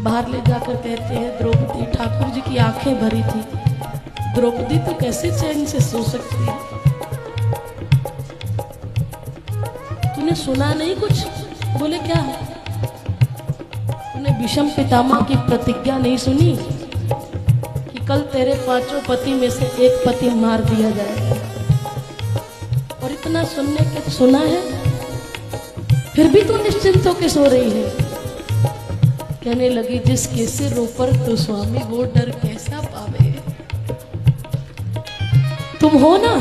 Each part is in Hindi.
बाहर ले जाकर कहते हैं द्रौपदी, ठाकुर जी की आंखें भरी थी, द्रौपदी तो कैसे चैन से सो सकती है? तूने सुना नहीं कुछ? बोले क्या? तूने भीष्म पितामह की प्रतिज्ञा नहीं सुनी कि कल तेरे 5 पति में से एक पति मार दिया जाएगा? और इतना सुना है, फिर भी तू निश्चिंत होकर सो रही है। कहने लगी जिसके सिर ऊपर तो स्वामी वो डर कैसा पावे। तुम हो ना,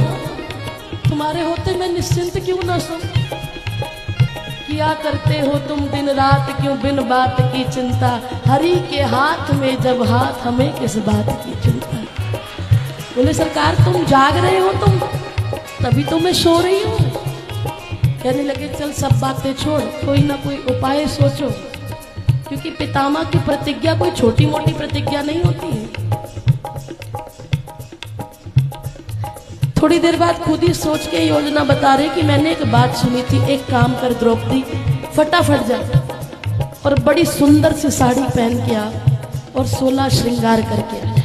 तुम्हारे होते मैं निश्चिंत क्यों ना सो? किया करते हो तुम दिन रात क्यों बिन बात की चिंता, हरि के हाथ में जब हाथ हमें किस बात की चिंता। बोले सरकार तुम जाग रहे हो, तुम तभी तो मैं सो रही हूँ। कहने लगे चल सब बातें छोड़, कोई ना कोई उपाय सोचो, क्योंकि पितामह की प्रतिज्ञा कोई छोटी मोटी प्रतिज्ञा नहीं होती है। थोड़ी देर बाद खुद ही सोच के योजना बता रहे कि मैंने एक बात सुनी थी, एक काम कर द्रौपदी, फटाफट जा और बड़ी सुंदर सी साड़ी पहन के आ और 16 श्रृंगार करके आ जा।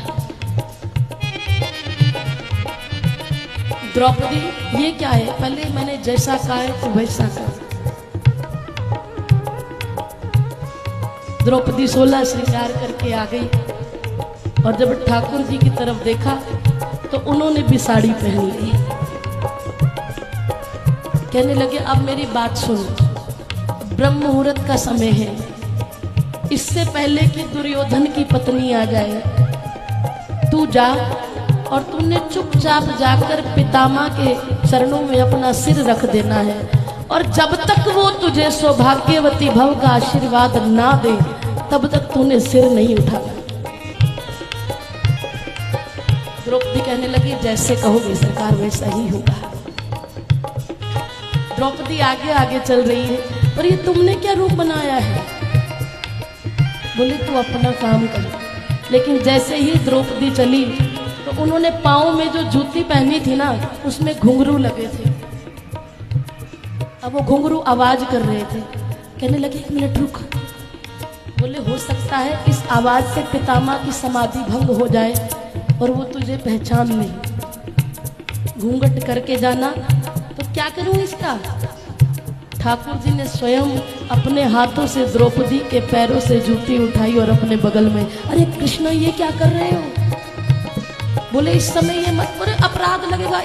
द्रौपदी ये क्या है? पहले मैंने जैसा कहा है तो वैसा कर। द्रौपदी 16 श्रृंगार करके आ गई और जब ठाकुर जी की तरफ देखा तो उन्होंने भी साड़ी पहन ली। कहने लगे अब मेरी बात सुन, ब्रह्म मुहूर्त का समय है, इससे पहले कि दुर्योधन की पत्नी आ जाए तू जा और तूने चुपचाप जाकर पितामह के चरणों में अपना सिर रख देना है, और जब तक वो तुझे सौभाग्यवती भव का आशीर्वाद ना दे तब तक तूने सिर नहीं उठाना। द्रौपदी कहने लगी जैसे कहोगे सरकार वैसा ही होगा। द्रौपदी आगे आगे चल रही है, पर ये तुमने क्या रूप बनाया है? बोले तू अपना काम कर। लेकिन जैसे ही द्रौपदी चली तो उन्होंने पाँव में जो जूती पहनी थी ना उसमें घुंघरू लगे थे। अब वो घुंघरू आवाज कर रहे थे। कहने लगे 1 मिनट रुक। बोले हो सकता है इस आवाज से पितामह की समाधि भंग हो जाए और वो तुझे पहचान नहीं। घूंघट करके जाना तो क्या करूं इसका? ठाकुर जी ने स्वयं अपने हाथों से द्रौपदी के पैरों से जूती उठाई और अपने बगल में, अरे कृष्ण ये क्या कर रहे हो? बोले इस समय ये मत, बोले अपराध लगेगा।